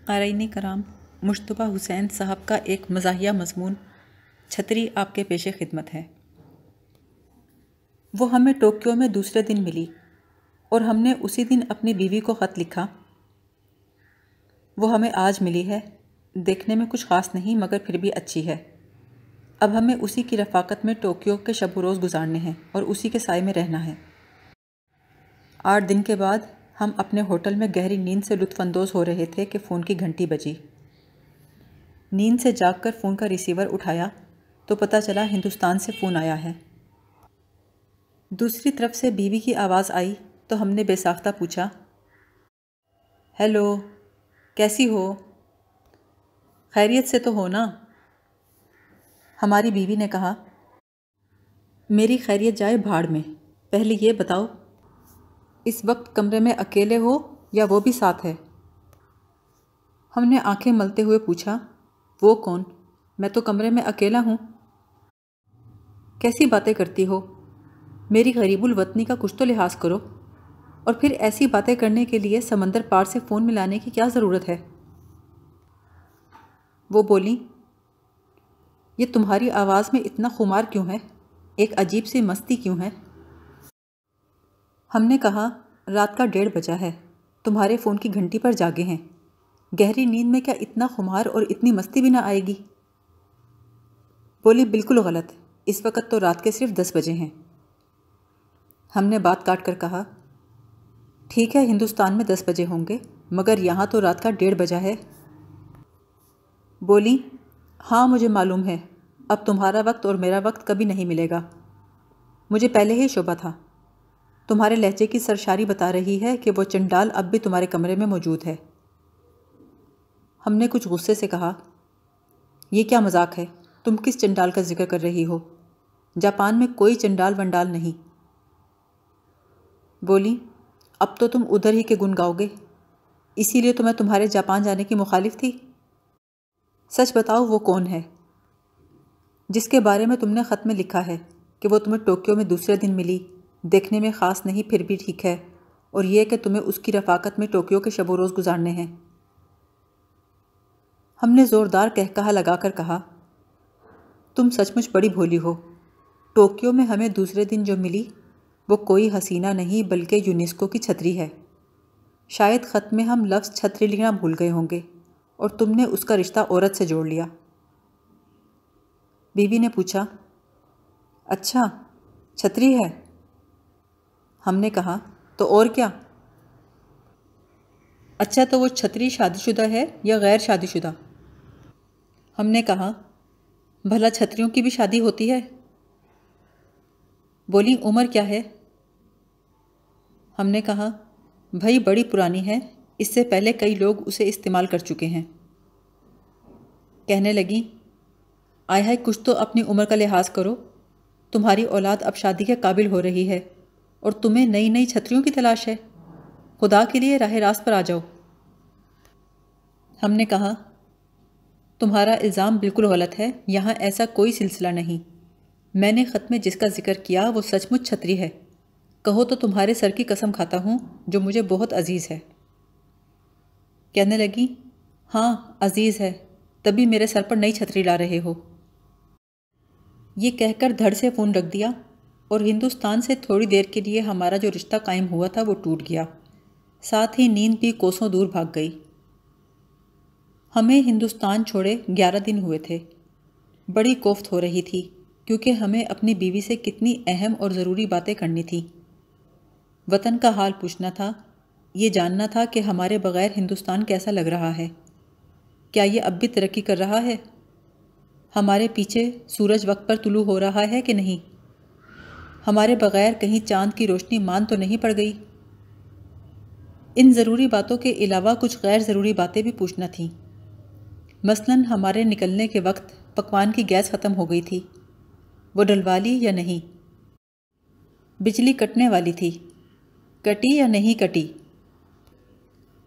قارئین کرام، مشتبہ حسین صاحب کا ایک مزاحیہ مضمون چھتری آپ کے پیش خدمت ہے۔ وہ ہمیں ٹوکیو میں دوسرے دن ملی اور ہم نے اسی دن اپنی بیوی کو خط لکھا۔ وہ ہمیں آج ملی ہے، دیکھنے میں کچھ خاص نہیں مگر پھر بھی اچھی ہے۔ اب ہمیں اسی کی رفاقت میں ٹوکیو کے شب و روز گزارنے ہیں اور اسی کے سائے میں رہنا ہے۔ 8 دن کے بعد ہم اپنے ہوٹل میں گہری نیند سے لطف اندوز ہو رہے تھے کہ فون کی گھنٹی بجی۔ نیند سے جاگ کر فون کا ریسیور اٹھایا تو پتہ چلا ہندوستان سے فون آیا ہے۔ دوسری طرف سے بیوی کی آواز آئی تو ہم نے بے ساختہ پوچھا، ہیلو، کیسی ہو؟ خیریت سے تو ہو نا؟ ہماری بیوی نے کہا، میری خیریت جائے بھاڑ میں، پہلے یہ بتاؤ اس وقت کمرے میں اکیلے ہو یا وہ بھی ساتھ ہے؟ ہم نے آنکھیں ملتے ہوئے پوچھا، وہ کون؟ میں تو کمرے میں اکیلا ہوں۔ کیسی باتیں کرتی ہو؟ میری غریب الوطنی کا کچھ تو لحاظ کرو، اور پھر ایسی باتیں کرنے کے لیے سمندر پار سے فون ملانے کی کیا ضرورت ہے؟ وہ بولیں، یہ تمہاری آواز میں اتنا خمار کیوں ہے؟ ایک عجیب سی مستی کیوں ہے؟ ہم نے کہا، رات کا 1:30 بجا ہے، تمہارے فون کی گھنٹی پر جاگے ہیں، گہری نیند میں کیا اتنا خمار اور اتنی مستی بھی نہ آئے گی؟ بولی، بالکل غلط، اس وقت تو رات کے صرف 10 بجے ہیں۔ ہم نے بات کاٹ کر کہا، ٹھیک ہے ہندوستان میں 10 بجے ہوں گے مگر یہاں تو رات کا 1:30 بجا ہے۔ بولی، ہاں مجھے معلوم ہے، اب تمہارا وقت اور میرا وقت کبھی نہیں ملے گا، مجھے پہلے ہی شبہ تھا۔ تمہارے لہجے کی سرشاری بتا رہی ہے کہ وہ چنڈال اب بھی تمہارے کمرے میں موجود ہے۔ ہم نے کچھ غصے سے کہا، یہ کیا مذاق ہے؟ تم کس چنڈال کا ذکر کر رہی ہو؟ جاپان میں کوئی چنڈال ونڈال نہیں۔ بولی، اب تو تم ادھر ہی کے گن گاؤ گے، اسی لیے تو میں تمہارے جاپان جانے کی مخالف تھی۔ سچ بتاؤ وہ کون ہے جس کے بارے میں تم نے خط میں لکھا ہے کہ وہ تمہیں ٹوکیو میں دوسرے دن ملی، دیکھنے میں خاص نہیں پھر بھی ٹھیک ہے، اور یہ کہ تمہیں اس کی رفاقت میں ٹوکیو کے شب و روز گزارنے ہیں؟ ہم نے زوردار کہکہا لگا کر کہا، تم سچ مچ بڑی بھولی ہو، ٹوکیو میں ہمیں دوسرے دن جو ملی وہ کوئی حسینہ نہیں بلکہ یونیسکو کی چھتری ہے۔ شاید خط میں ہم لفظ چھتری لکھنا بھول گئے ہوں گے اور تم نے اس کا رشتہ عورت سے جوڑ لیا۔ بیوی نے پوچھا، اچھا چھتری ہے؟ ہم نے کہا، تو اور کیا؟ اچھا تو وہ چھتری شادی شدہ ہے یا غیر شادی شدہ؟ ہم نے کہا، بھلا چھتریوں کی بھی شادی ہوتی ہے؟ بولی، عمر کیا ہے؟ ہم نے کہا، بھائی بڑی پرانی ہے، اس سے پہلے کئی لوگ اسے استعمال کر چکے ہیں۔ کہنے لگی، آئے ہائے کچھ تو اپنی عمر کا لحاظ کرو، تمہاری اولاد اب شادی کے قابل ہو رہی ہے اور تمہیں نئی نئی چھتریوں کی تلاش ہے، خدا کے لیے راہ راست پر آ جاؤ۔ ہم نے کہا، تمہارا الزام بالکل غلط ہے، یہاں ایسا کوئی سلسلہ نہیں، میں نے خط میں جس کا ذکر کیا وہ سچ مچ چھتری ہے، کہو تو تمہارے سر کی قسم کھاتا ہوں جو مجھے بہت عزیز ہے۔ کہنے لگی، ہاں عزیز ہے، تبھی میرے سر پر نئی چھتری لا رہے ہو۔ یہ کہہ کر دھڑ سے فون رکھ دیا اور ہندوستان سے تھوڑی دیر کے لیے ہمارا جو رشتہ قائم ہوا تھا وہ ٹوٹ گیا، ساتھ ہی نیند بھی کوسوں دور بھاگ گئی۔ ہمیں ہندوستان چھوڑے 11 دن ہوئے تھے۔ بڑی کوفت ہو رہی تھی کیونکہ ہمیں اپنی بیوی سے کتنی اہم اور ضروری باتیں کرنی تھیں۔ وطن کا حال پوچھنا تھا، یہ جاننا تھا کہ ہمارے بغیر ہندوستان کیسا لگ رہا ہے، کیا یہ اب بھی ترقی کر رہا ہے، ہمارے پیچھے سورج وقت پر طلوع ہو رہا ہے کہ نہیں، ہمارے بغیر کہیں چاند کی روشنی مان تو نہیں پڑ گئی۔ ان ضروری باتوں کے علاوہ کچھ غیر ضروری باتیں بھی پوچھنا تھیں، مثلاً ہمارے نکلنے کے وقت پکوان کی گیس ختم ہو گئی تھی، وہ ڈلوا لی یا نہیں، بجلی کٹنے والی تھی، کٹی یا نہیں کٹی،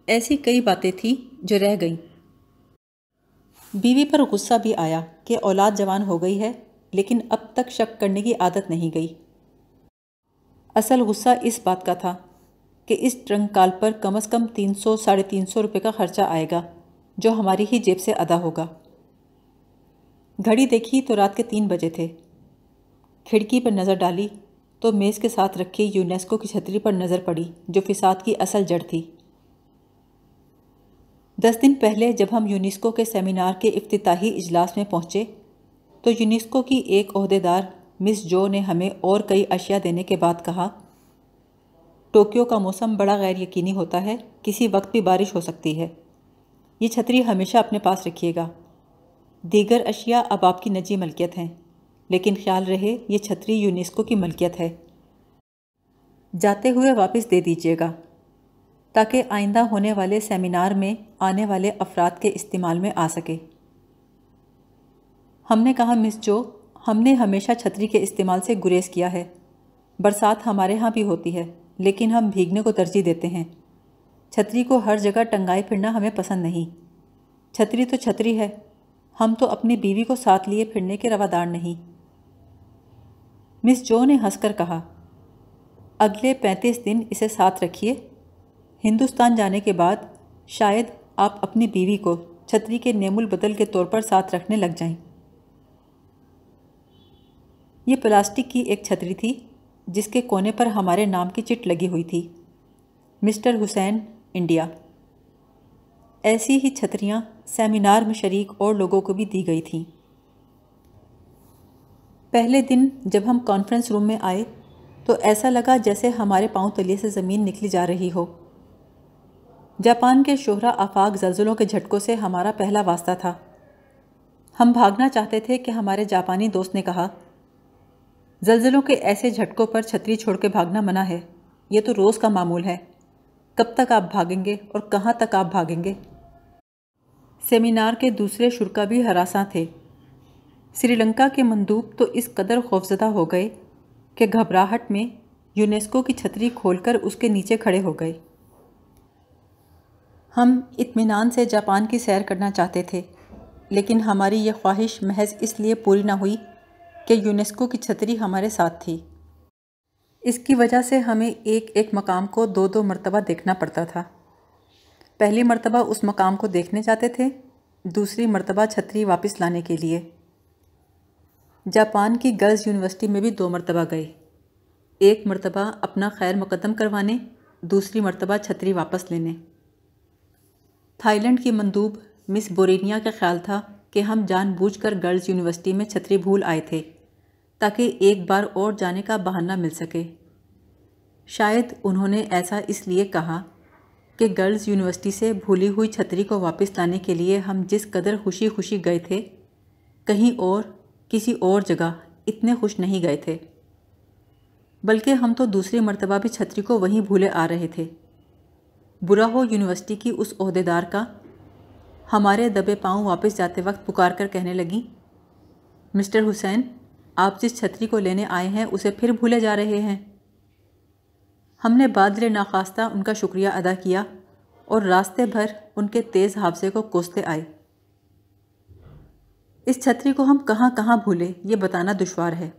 ایسی کئی باتیں تھیں جو رہ گئیں۔ بیوی پر غصہ بھی آیا کہ اولاد جوان ہو گئی ہے لیکن اب تک شک کرنے کی عادت نہیں گئی۔ اصل غصہ اس بات کا تھا کہ اس ٹرنک کال پر کم از کم 300 ساڑھے 300 روپے کا خرچہ آئے گا جو ہماری ہی جیب سے ادا ہوگا۔ گھڑی دیکھی تو رات کے 3 بجے تھے۔ کھڑکی پر نظر ڈالی تو میز کے ساتھ رکھی یونیسکو کی چھتری پر نظر پڑی جو فساد کی اصل جڑ تھی۔ 10 دن پہلے جب ہم یونیسکو کے سیمینار کے افتتاحی اجلاس میں پہنچے تو یونیسکو کی ایک عہدیدار مس جو نے ہمیں اور کئی اشیاء دینے کے بعد کہا، ٹوکیو کا موسم بڑا غیر یقینی ہوتا ہے، کسی وقت بھی بارش ہو سکتی ہے۔ یہ چھتری ہمیشہ اپنے پاس رکھیے گا۔ دیگر اشیاء اب آپ کی نجی ملکیت ہیں، لیکن خیال رہے یہ چھتری یونیسکو کی ملکیت ہے۔ جاتے ہوئے واپس دے دیجیے گا تاکہ آئندہ ہونے والے سیمینار میں آنے والے افراد کے استعمال میں آ سکے۔ ہم نے کہا، مس جو، ہم نے ہمیشہ چھتری کے استعمال سے گریز کیا ہے۔ برسات ہمارے ہاں بھی ہوتی ہے، لیکن ہم بھیگنے کو ترجیح دیتے ہیں۔ چھتری کو ہر جگہ ٹنگائے پھرنا ہمیں پسند نہیں۔ چھتری تو چھتری ہے، ہم تو اپنی بیوی کو ساتھ لیے پھرنے کے روادار نہیں۔ مس جو نے ہنس کر کہا، اگلے 35 دن اسے ساتھ رکھیے۔ ہندوستان جانے کے بعد شاید آپ اپنی بیوی کو چھتری کے نعم البدل کے طور پر ساتھ رکھنے لگ جائیں۔ یہ پلاسٹک کی ایک چھتری تھی جس کے کونے پر ہمارے نام کی چٹ لگی ہوئی تھی، مسٹر حسین، انڈیا۔ ایسی ہی چھتریاں سیمینار میں شریک اور لوگوں کو بھی دی گئی تھیں۔ پہلے دن جب ہم کانفرنس روم میں آئے تو ایسا لگا جیسے ہمارے پاؤں تلے سے زمین نکلی جا رہی ہو۔ جاپان کے شہرا آفاق زلزلوں کے جھٹکوں سے ہمارا پہلا واسطہ تھا۔ ہم بھاگنا چاہتے تھے کہ ہمارے جاپانی دوست نے کہا، زلزلوں کے ایسے جھٹکوں پر چھتری چھوڑ کے بھاگنا منع ہے، یہ تو روز کا معمول ہے۔ کب تک آپ بھاگیں گے اور کہاں تک آپ بھاگیں گے؟ سیمینار کے دوسرے شرکا بھی ہراساں تھے۔ سری لنکا کے مندوب تو اس قدر خوفزدہ ہو گئے کہ گھبراہٹ میں یونیسکو کی چھتری کھول کر اس کے نیچے کھڑے ہو گئے۔ ہم اطمینان سے جاپان کی سیر کرنا چاہتے تھے، لیکن ہماری یہ خواہش محض اس لیے پوری نہ ہوئی کہ یونیسکو کی چھتری ہمارے ساتھ تھی۔ اس کی وجہ سے ہمیں ایک مقام کو 2 مرتبہ دیکھنا پڑتا تھا۔ پہلی مرتبہ اس مقام کو دیکھنے جاتے تھے، دوسری مرتبہ چھتری واپس لانے کے لیے۔ جاپان کی گرلز یونیورسٹی میں بھی 2 مرتبہ گئے، ایک مرتبہ اپنا خیر مقدم کروانے، دوسری مرتبہ چھتری واپس لینے۔ تھائی لینڈ کی مندوب مس بورینیا کا خیال تھا کہ ہم جان بوجھ کر گرلز یونیورسٹی میں چھتری بھول آئے تھے تاکہ ایک بار اور جانے کا بہانہ مل سکے۔ شاید انہوں نے ایسا اس لیے کہا کہ گرلز یونیورسٹی سے بھولی ہوئی چھتری کو واپس لانے کے لیے ہم جس قدر خوشی خوشی گئے تھے، کہیں اور کسی اور جگہ اتنے خوش نہیں گئے تھے، بلکہ ہم تو دوسری مرتبہ بھی چھتری کو وہیں بھولے آ رہے تھے۔ برا ہو یونیورسٹی کی اس عہدیدار کا، ہمارے دبے پاؤں واپس جاتے وقت پکار کر کہنے لگی، مسٹر حسین، آپ جس چھتری کو لینے آئے ہیں اسے پھر بھولے جا رہے ہیں۔ ہم نے بادل ناخواستہ ان کا شکریہ ادا کیا اور راستے بھر ان کے تیز حافظے کو کوستے آئے۔ اس چھتری کو ہم کہاں کہاں بھولے یہ بتانا دشوار ہے۔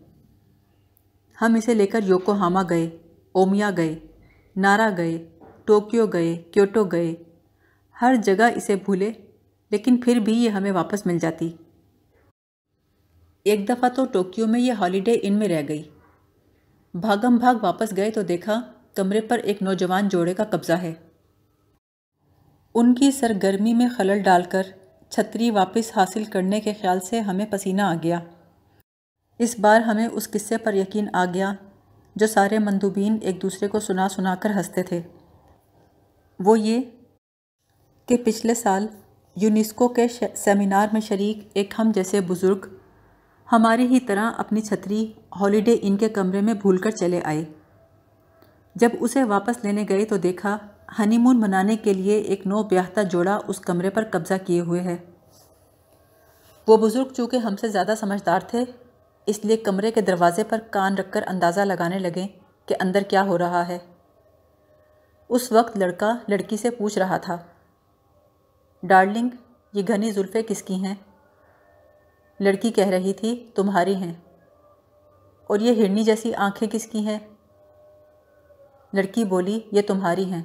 ہم اسے لے کر یوکوہاما گئے، اومیا گئے، نارا گئے، ٹوکیو گئے، کیوٹو گئے، ہر جگہ اسے بھولے، لیکن پھر بھی یہ ہمیں واپس مل جاتی۔ ایک دفعہ تو ٹوکیو میں یہ ہالیڈے ان میں رہ گئی۔ بھاگم بھاگ واپس گئے تو دیکھا کمرے پر ایک نوجوان جوڑے کا قبضہ ہے۔ ان کی سرگرمی میں خلل ڈال کر چھتری واپس حاصل کرنے کے خیال سے ہمیں پسینہ آ گیا۔ اس بار ہمیں اس قصے پر یقین آ گیا جو سارے مندوبین ایک دوسرے کو سنا سنا کر ہنستے تھے۔ وہ یہ کہ پچھلے سال یونیسکو کے سیمینار میں شریک ایک ہم جیسے بزرگ ہماری ہی طرح اپنی چھتری ہالیڈے ان کے کمرے میں بھول کر چلے آئے۔ جب اسے واپس لینے گئے تو دیکھا ہنی مون منانے کے لیے ایک نو بیاہتا جوڑا اس کمرے پر قبضہ کیے ہوئے ہے۔ وہ بزرگ چونکہ ہم سے زیادہ سمجھدار تھے، اس لیے کمرے کے دروازے پر کان رکھ کر اندازہ لگانے لگے کہ اندر کیا ہو رہا ہے۔ اس وقت لڑکا لڑکی سے پوچھ رہا تھا، ڈارلنگ، یہ گھنی زلفیں کس کی ہیں؟ لڑکی کہہ رہی تھی، تمہاری ہیں۔ اور یہ ہرنی جیسی آنکھیں کس کی ہیں؟ لڑکی بولی، یہ تمہاری ہیں۔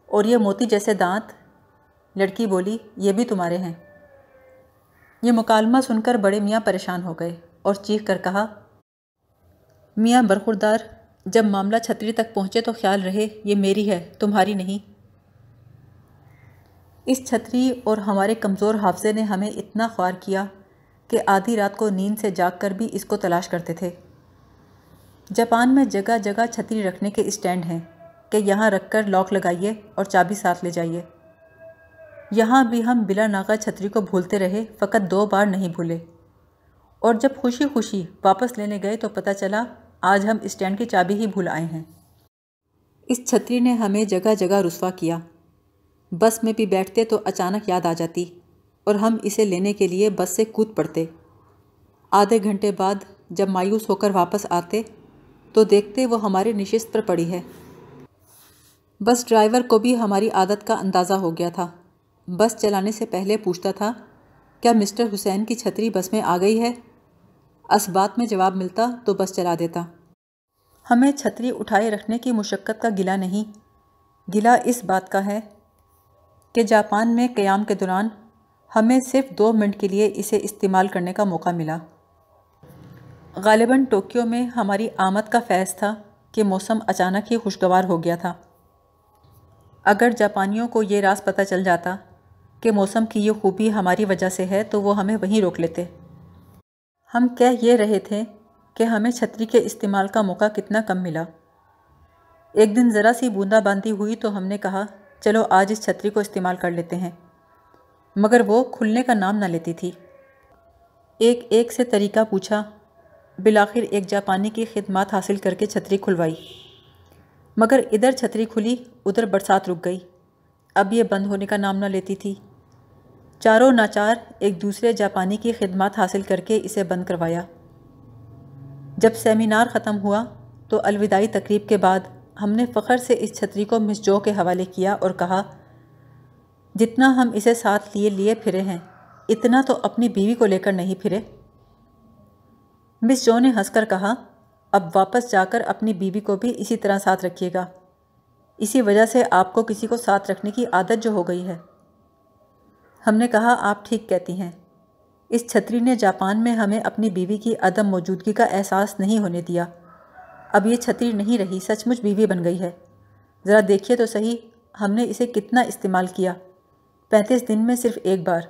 اور یہ موتی جیسے دانت؟ لڑکی بولی، یہ بھی تمہارے ہیں؟ یہ مکالمہ سن کر بڑے میاں پریشان ہو گئے اور چیخ کر کہا، میاں برخوردار، جب معاملہ چھتری تک پہنچے تو خیال رہے یہ میری ہے، تمہاری نہیں۔ اس چھتری اور ہمارے کمزور حافظے نے ہمیں اتنا خوار کیا کہ آدھی رات کو نیند سے جاگ کر بھی اس کو تلاش کرتے تھے۔ جاپان میں جگہ جگہ چھتری رکھنے کے اسٹینڈ ہیں کہ یہاں رکھ کر لاک لگائیے اور چابی ساتھ لے جائیے۔ یہاں بھی ہم بلا ناغہ چھتری کو بھولتے رہے، فقط 2 بار نہیں بھولے، اور جب خوشی خوشی واپس لینے گئے تو پتہ چلا آج ہم اسٹینڈ کی چابی ہی بھول آئے ہیں۔ اس چھتری نے ہمیں جگہ جگہ رسوا کیا۔ بس میں بھی بیٹھتے تو اچانک یاد آ جاتی اور ہم اسے لینے کے لیے بس سے کود پڑتے۔ آدھے گھنٹے بعد جب مایوس ہو کر واپس آتے تو دیکھتے وہ ہمارے نشست پر پڑی ہے۔ بس ڈرائیور کو بھی ہماری عادت کا اندازہ ہو گیا تھا۔ بس چلانے سے پہلے پوچھتا تھا، کیا مسٹر حسین کی چھتری بس میں آ گئی ہے؟ اسبات میں جواب ملتا تو بس چلا دیتا۔ ہمیں چھتری اٹھائے رکھنے کی مشقت کا گلہ نہیں، گلہ اس بات کا ہے کہ جاپان میں قیام کے دوران ہمیں صرف 2 منٹ کے لیے اسے استعمال کرنے کا موقع ملا۔ غالباً ٹوکیو میں ہماری آمد کا فیض تھا کہ موسم اچانک ہی خوشگوار ہو گیا تھا۔ اگر جاپانیوں کو یہ راز پتہ چل جاتا کہ موسم کی یہ خوبی ہماری وجہ سے ہے تو وہ ہمیں وہیں روک لیتے۔ ہم کہہ یہ رہے تھے کہ ہمیں چھتری کے استعمال کا موقع کتنا کم ملا۔ ایک دن ذرا سی بوندا باندی ہوئی تو ہم نے کہا، چلو آج اس چھتری کو استعمال کر لیتے ہیں، مگر وہ کھلنے کا نام نہ لیتی تھی۔ ایک سے طریقہ پوچھا، بالآخر ایک جاپانی کی خدمات حاصل کر کے چھتری کھلوائی، مگر ادھر چھتری کھلی ادھر برسات رک گئی، اب یہ بند ہونے کا نام نہ لیتی تھی۔ چاروں ناچار ایک دوسرے جاپانی کی خدمات حاصل کر کے اسے بند کروایا۔ جب سیمینار ختم ہوا تو الوداعی تقریب کے بعد ہم نے فخر سے اس چھتری کو مس جو کے حوالے کیا اور کہا، جتنا ہم اسے ساتھ لیے پھرے ہیں اتنا تو اپنی بیوی کو لے کر نہیں پھرے۔ مس جو نے ہنس کر کہا، اب واپس جا کر اپنی بیوی کو بھی اسی طرح ساتھ رکھیے گا، اسی وجہ سے آپ کو کسی کو ساتھ رکھنے کی عادت جو ہو گئی ہے۔ ہم نے کہا، آپ ٹھیک کہتی ہیں، اس چھتری نے جاپان میں ہمیں اپنی بیوی کی عدم موجودگی کا احساس نہیں ہونے دیا۔ اب یہ چھتری نہیں رہی، سچ مچ بیوی بن گئی ہے۔ ذرا دیکھیے تو صحیح ہم نے اسے کتنا استعمال کیا، 35 دن میں صرف 1 بار۔